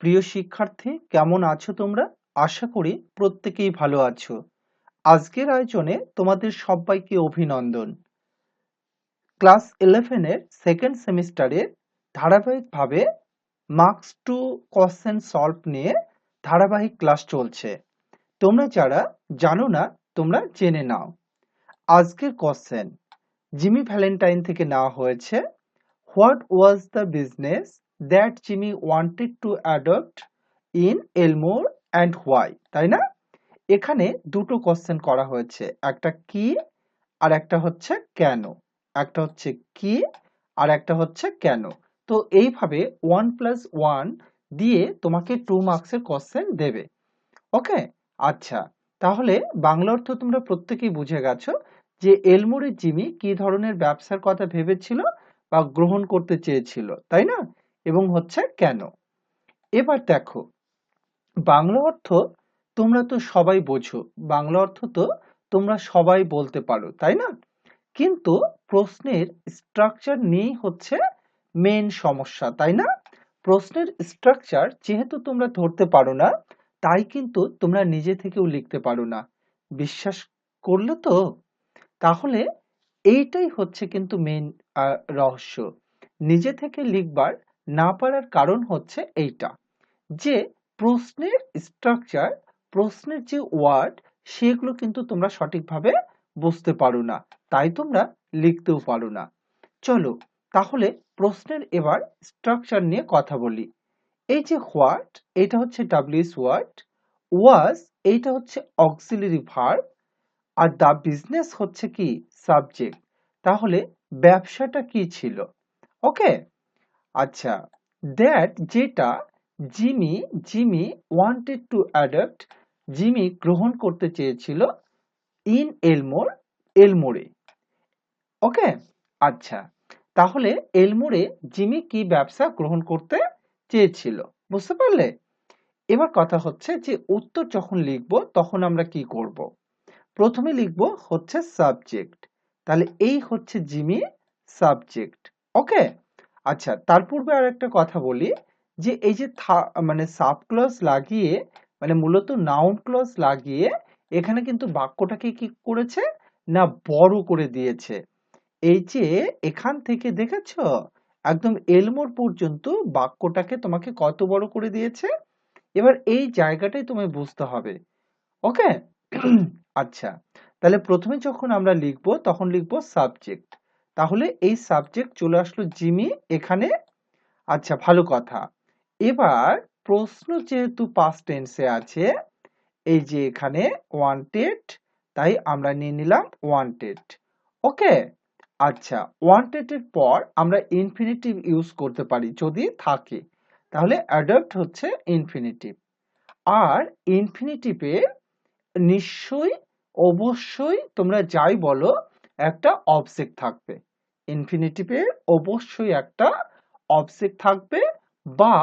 প্রিয় শিক্ষার্থী, কেমন আছো তোমরা? আশা করি প্রত্যেকেই ভালো আছো। আজকের আয়োজনে তোমাদের সবাইকে অভিনন্দন। ক্লাস 11 এর সেকেন্ড সেমিস্টারের ধারাবাহিকভাবে মার্কস টু কোশ্চেন সলভ নিয়ে ধারাবাহিক ক্লাস চলছে। তোমরা যারা জানো না, তোমরা জেনে নাও। আজকের কোশ্চেন জিমি ভ্যালেন্টাইন থেকে নেওয়া হয়েছে। What was the business that Jimmy wanted to adopt in Elmore and why? তাই না? এখানে দুটো কোশ্চেন করা হয়েছে, একটা কি আর একটা হচ্ছে কেন। একটা হচ্ছে কি আর একটা হচ্ছে কেন। তো এইভাবে 1+1 দিয়ে তোমাকে 2 মার্কসের কোশ্চেন দেবে। ওকে, আচ্ছা, তাহলে বাংলা অর্থ তোমরা প্রত্যেকেই বুঝে গেছো যে এলমোরে জিমি কি ধরনের ব্যবসার কথা ভেবেছিল বা গ্রহণ করতে চেয়েছিল, তাই না? এবং হচ্ছে কেন। এবার দেখো, বাংলা অর্থ তোমরা তো সবাই বোঝো, বাংলা অর্থ তো তোমরা সবাই বলতে পারো, তাই না? কিন্তু প্রশ্নের স্ট্রাকচার নিয়েই হচ্ছে মেন সমস্যা, তাই না? প্রশ্নের স্ট্রাকচার যেহেতু তোমরা ধরতে পারো না, তাই কিন্তু তোমরা নিজে থেকেও লিখতে পারো না। বিশ্বাস করলে তো? তাহলে এইটাই হচ্ছে কিন্তু মেন রহস্য। নিজে থেকে লিখবার না পারার কারণ হচ্ছে এইটা, যে প্রশ্নের স্ট্রাকচার, প্রশ্নের যে ওয়ার্ড, সেগুলো কিন্তু তোমরা সঠিকভাবে বুঝতে পারো না, তাই তোমরা লিখতেও পারো না। চলো তাহলে প্রশ্নের এবার স্ট্রাকচার নিয়ে কথা বলি। এই যে হোয়াট, এটা হচ্ছে ডাব্লিউএস ওয়ার্ড। ওয়াজ, এইটা হচ্ছে auxiliary verb. Are the business হচ্ছে কি সাবজেক্ট। তাহলে ব্যবসাটা কি ছিল? ওকে, আচ্ছা, দ্যাট যেটা Jimmy Jimmy wanted to adopt, Jimmy গ্রহণ করতে চেয়েছিল ইন এলমোর, এলমোরে। ওকে, আচ্ছা, তাহলে এলমোরে জিমি কি ব্যবসা গ্রহণ করতে চেয়েছিল, বুঝতে পারলে? এবার কথা হচ্ছে যে উত্তর যখন লিখবো তখন আমরা কি করব। প্রথমে লিখবো হচ্ছে সাবজেক্ট, তাহলে এই হচ্ছে জিমি সাবজেক্ট। ওকে, আচ্ছা, তার পূর্বে আর একটা কথা বলি, যে এই যে মানে সাব ক্লজ লাগিয়ে, মানে মূলত নাউন ক্লজ লাগিয়ে এখানে কিন্তু বাক্যটাকে কি করেছে না বড় করে দিয়েছে। এই যে এখান থেকে দেখেছো একদম এলমোর পর্যন্ত বাক্যটাকে তোমাকে কত বড় করে দিয়েছে। এবার এই জায়গাটাই তোমায় বুঝতে হবে। ওকে, আচ্ছা, তাহলে প্রথমে যখন আমরা লিখবো তখন লিখবো সাবজেক্ট। তাহলে এই সাবজেক্ট চলে আসলো জিমি এখানে। আচ্ছা, ভালো কথা। এবার প্রশ্ন যেহেতু পাস্ট টেন্সে আছে, এই যে এখানে ওয়ান্টেড, তাই আমরা নিয়ে নিলাম ওয়ান্টেড। ওকে, আচ্ছা, ওয়ান্টেড এর পর আমরা ইনফিনিটিভ ইউজ করতে পারি যদি থাকে, তাহলে অ্যাডপ্ট হচ্ছে ইনফিনিটিভ। আর ইনফিনিটিভে নিশ্চয়ই, অবশ্যই তোমরা যাই বলো, একটা অবজেক্ট থাকবে। ইনফিনিটিভে অবশ্যই একটা অবজেক্ট থাকবে, বা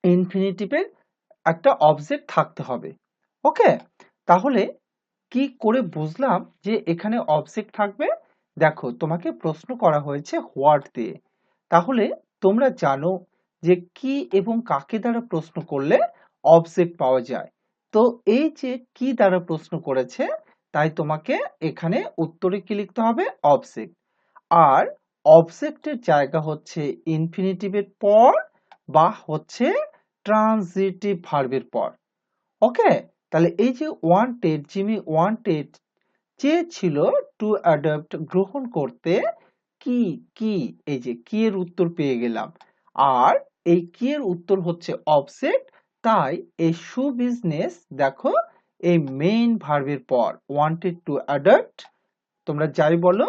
ইনফিনিটিভের একটা অবজেক্ট থাকতে হবে। ওকে, তাহলে কি করে বুঝলাম যে এখানে অবজেক্ট থাকবে? দেখো, তোমাকে প্রশ্ন করা হয়েছে হোয়াট দিয়ে। তাহলে তোমরা জানো যে কি এবং কাকে দ্বারা প্রশ্ন করলে অবজেক্ট পাওয়া যায়। তো এই যে কি দ্বারা প্রশ্ন করেছে, তাই তোমাকে এখানে উত্তরে কি লিখতে হবে? অবজেক্ট। আর অবজেক্টের জায়গা হচ্ছে ইনফিনিটিভের পর বা হচ্ছে ট্রানজিটিভ ভার্বের পর। ওকে, তাহলে এই যে ওয়ান্টেড, জিমি ওয়ান্টেড চেয়েছিল টু অ্যাডপ্ট গ্রহণ করতে, কি কি, এই যে কি এর উত্তর পেয়ে গেলাম। আর এই কি এর উত্তর হচ্ছে অবজেক্ট, তাই এই শু বিজনেস, দেখো এই মেইন ভার্বের পর ওয়ান্টেড টু অ্যাডপ্ট, তোমরা যাই বলো,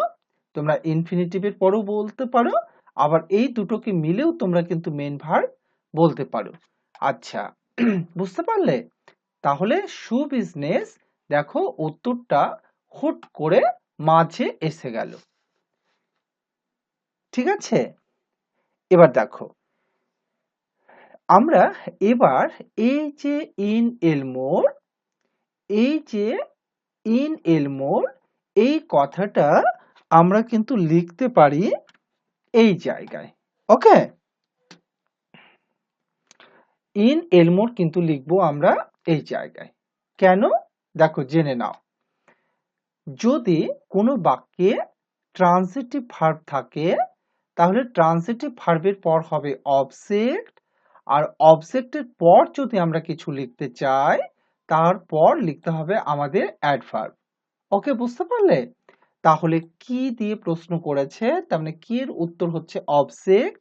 তোমরা ইনফিনিটিভের পরও বলতে পারো, আবার এই দুটোকে মিলেও তোমরা কিন্তু মেইন ভার্ব বলতে পারো। আচ্ছা, বুঝতে পারলে? তাহলে শু বিজনেস, দেখো উত্তরটা হুট করে মাঝে এসে গেল। ঠিক আছে, এবার দেখো, আমরা এবার এই যে ইন এলমোর, এই যে ইন এলমোর, এই কথাটা আমরা কিন্তু লিখতে পারি এই জায়গায়। ওকে, ইন এলমোর কিন্তু লিখবো আমরা এই জায়গায়। কেন? দেখো জেনে নাও। যদি কোনো বাক্যে ট্রান্সিটিভ ভার্ব থাকে তাহলে ট্রান্সিটিভ ভার্বের পর হবে অবজেক্ট, আর অবজেক্টের পর যদি আমরা কিছু লিখতে চাই তারপর লিখতে হবে আমাদের অ্যাডভার্ব। ওকে, বুঝতে পারলে? তাহলে কি দিয়ে প্রশ্ন করেছে, তার মানে কি এর উত্তর হচ্ছে অবজেক্ট।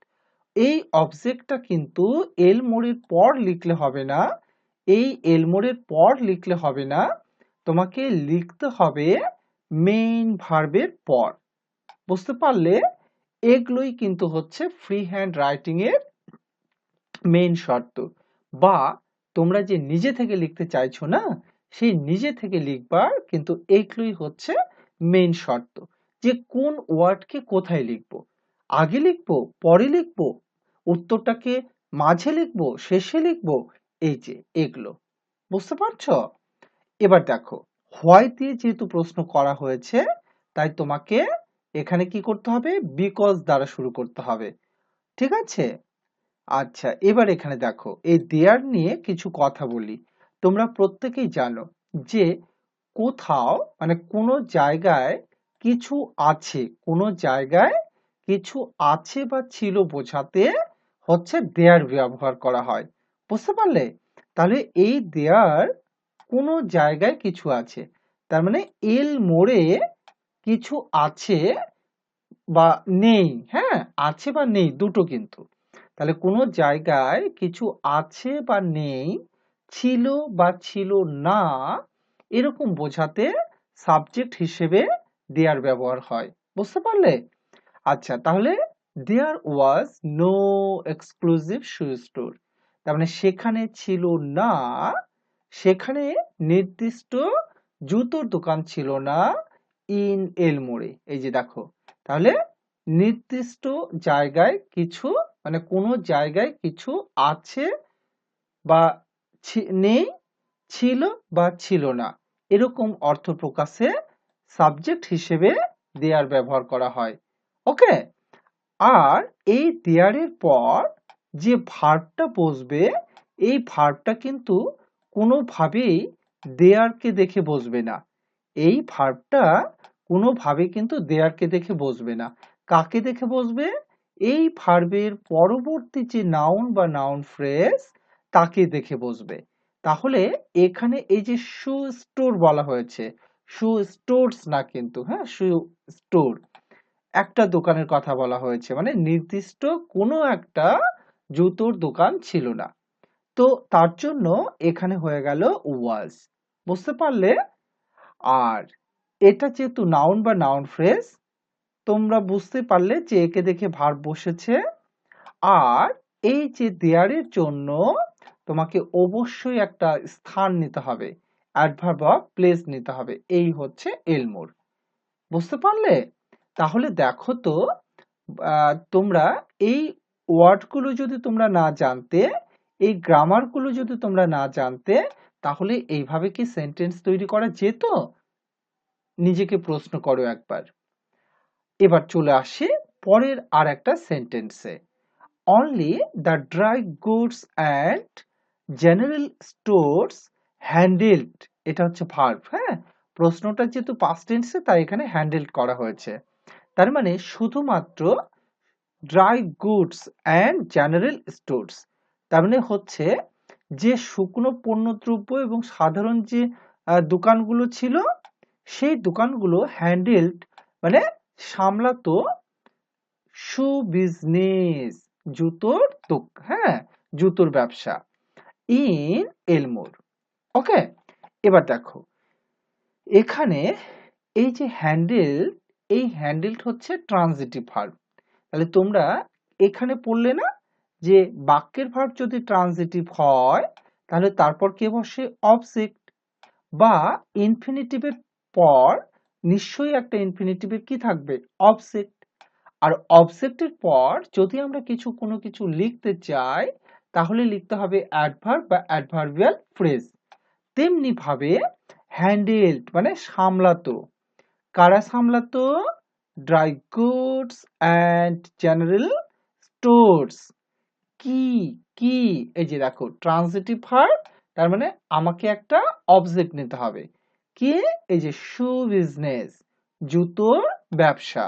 এই অবজেক্টটা কিন্তু এলমোরের পর লিখলে হবে না, এই এলমোরের পর লিখলে হবে না, তোমাকে লিখতে হবে মেইন ভার্বের পর। বুঝতে পারলে? এগুলোই কিন্তু হচ্ছে ফ্রি হ্যান্ড রাইটিং এর মেইন শর্ত। বা তোমরা যে নিজে থেকে লিখতে চাইছো না, সেই নিজে থেকে লিখবার কিন্তু এইগুলোই হচ্ছে মেইন শর্ত, যে কোন ওয়ার্ডকে কোথায় লিখবো, আগে লিখবো, পরে লিখবো, উত্তরটাকে মাঝে লিখবো, শেষে লিখবো, এই যে এগুলো। বুঝতে পারছো? এবার দেখো, হোয়াই দিয়ে যেহেতু প্রশ্ন করা হয়েছে তাই তোমাকে এখানে কি করতে হবে, বিকজ দ্বারা শুরু করতে হবে। ঠিক আছে? আচ্ছা, এবার এখানে দেখো, এই দেয়ার নিয়ে কিছু কথা বলি। তোমরা প্রত্যেকেই জানো যে কোথাও মানে কোনো জায়গায় কিছু আছে, কোনো জায়গায় কিছু আছে বা ছিল বোঝাতে হচ্ছে দেয়ার ব্যবহার করা হয়। বুঝতে পারলে? তাহলে এই দেয়ার কোনো জায়গায় কিছু আছে, তার মানে এল মোড়ে কিছু আছে বা নেই। হ্যাঁ, আছে বা নেই দুটো কিন্তু। তাহলে কোনো জায়গায় কিছু আছে বা নেই, ছিল বা ছিল না, এরকম বোঝাতে সাবজেক্ট হিসেবে দেয়ার ব্যবহার হয়। বুঝতে পারলে? আচ্ছা, তাহলে there was no exclusive shoe store, তার মানে সেখানে ছিল না, সেখানে নির্দিষ্ট জুতোর দোকান ছিল না ইন এলমোরে। এই যে দেখো, তাহলে নির্দিষ্ট জায়গায় কিছু মানে কোনো জায়গায় কিছু আছে বা নেই, ছিল বা ছিল না, এরকম অর্থ প্রকাশে সাবজেক্ট হিসেবে দেয়ার ব্যবহার করা হয়। ওকে। আর এই দেয়ারের পর যে ভার্বটা বসবে, এই ভার্বটা কিন্তু কোনোভাবেই দেয়ারকে দেখে বসবে না। এই ভার্বটা কোনোভাবে কিন্তু দেয়ারকে দেখে বসবে না। কাকে দেখে বসবে? এই ভার্বের পরবর্তী যে নাউন বা নাউন ফ্রেজ তাকে দেখে বসবে। তাহলে এখানে এই যে শু স্টোর বলা হয়েছে, শু স্টোরস না কিন্তু, হ্যাঁ, শু স্টোর একটা দোকানের কথা বলা হয়েছে, মানে নির্দিষ্ট কোনো একটা জুতোর দোকান ছিল না। তো তার জন্য এখানে হয়ে গেল ওয়াজ। বুঝতে পারলে? আর এটা যেহেতু নাউন বা নাউন ফ্রেজ, তোমরা বুঝতে পারলে যে একে দেখে ভার্ব বসেছে। আর এই যে দেয়ারের জন্য তোমাকে অবশ্যই একটা স্থান নিতে হবে, অ্যাডভার্ব অফ প্লেস নিতে হবে, এই হচ্ছে এলমোর। বুঝতে পারলে? তাহলে দেখো তো, তোমরা এই ওয়ার্ডগুলো যদি তোমরা না জানতে, এই গ্রামারগুলো যদি তোমরা না জানতে, তাহলে এইভাবে কি সেন্টেন্স তৈরি করা যেত? নিজেকে প্রশ্ন করো একবার। এবার চলে আসি পরের আর একটা সেন্টেন্সে। Only the dry goods and general stores handled, এটা হচ্ছে ভার্ব। হ্যাঁ, প্রশ্নটা যেহেতু পাস্ট টেন্সে তাই এখানে হ্যান্ডেলড করা হয়েছে। তার মানে শুধুমাত্র dry goods and general stores, তার মানে হচ্ছে যে শুকনো পণ্যদ্রব্য এবং সাধারণ যে দোকানগুলো ছিল, সেই দোকানগুলো হ্যান্ডেলড মানে সামলাতো শু বিজনেস, জুতোর হ্যাঁ, জুতোর ব্যবসা ইন এলমোর। ওকে। এবার দেখো এখানে এই যে হ্যান্ডেল, এই হ্যান্ডেলড হচ্ছে ট্রানজিটিভ ভার্ব। তাহলে তোমরা এখানে পড়লে না যে বাক্যের ভার্ব যদি ট্রানজিটিভ হয় তাহলে তারপর কে বসে? অবজেক্ট। বা ইনফিনিটিভের পর নিশ্চয়ই একটা ইনফিনিটিভের কি থাকবে? অবজেক্ট। আর অবজেক্টের পর যদি আমরা কোনো কিছু লিখতে চাই তাহলে লিখতে হবে অ্যাডভার্ব বা অ্যাডভার্বিয়াল ফ্রেজ। তেমনি ভাবে হ্যান্ডেলড মানে সামলাতো। কারা সামলাতো? Dry goods and general stores, কি কি এই যে দেখো ট্রান্সিটিভ ভার্ব, তার মানে আমাকে একটা অবজেক্ট নিতে হবে। কি? এই যে শু বিজনেস, জুতোর ব্যবসা।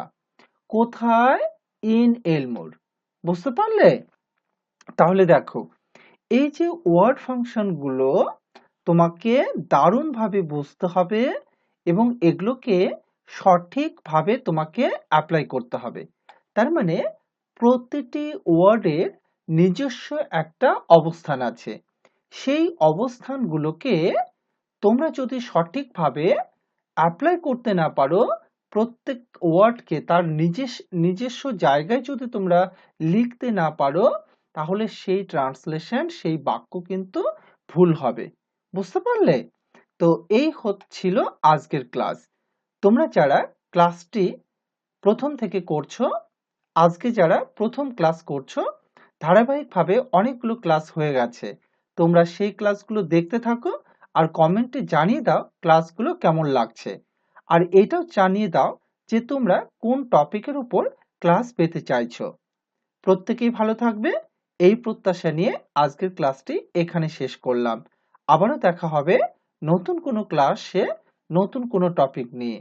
কোথায়? ইন এলমোর। বুঝতে পারলে? তাহলে দেখো এই যে ওয়ার্ড ফাংশন গুলো তোমাকে দারুণভাবে বুঝতে হবে এবং এগুলোকে সঠিকভাবে তোমাকে অ্যাপ্লাই করতে হবে। তার মানে প্রতিটি ওয়ার্ডের নিজস্ব একটা অবস্থান আছে। সেই অবস্থানগুলোকে তোমরা যদি সঠিকভাবে অ্যাপ্লাই করতে না পারো, প্রত্যেক ওয়ার্ডকে তার নিজস্ব জায়গায় যদি তোমরা লিখতে না পারো, তাহলে সেই ট্রান্সলেশন, সেই বাক্য কিন্তু ভুল হবে। বুঝতে পারলে? তো এই হচ্ছিল আজকের ক্লাস। তোমরা যারা ক্লাসটি প্রথম থেকে করছো, আজকে যারা প্রথম ক্লাস করছো, ধারাবাহিকভাবে অনেকগুলো ক্লাস হয়ে গেছে। তোমরা সেই ক্লাসগুলো দেখতে থাকো আর কমেন্টে জানিয়ে দাও ক্লাসগুলো কেমন লাগছে। আর এটাও জানিয়ে দাও যে তোমরা কোন টপিকের উপর ক্লাস পেতে চাইছো। প্রত্যেকেই ভালো থাকবে এই প্রত্যাশা নিয়ে আজকের ক্লাসটি এখানে শেষ করলাম। আবারও দেখা হবে নতুন কোনো ক্লাসে, নতুন কোনো টপিক নিয়ে।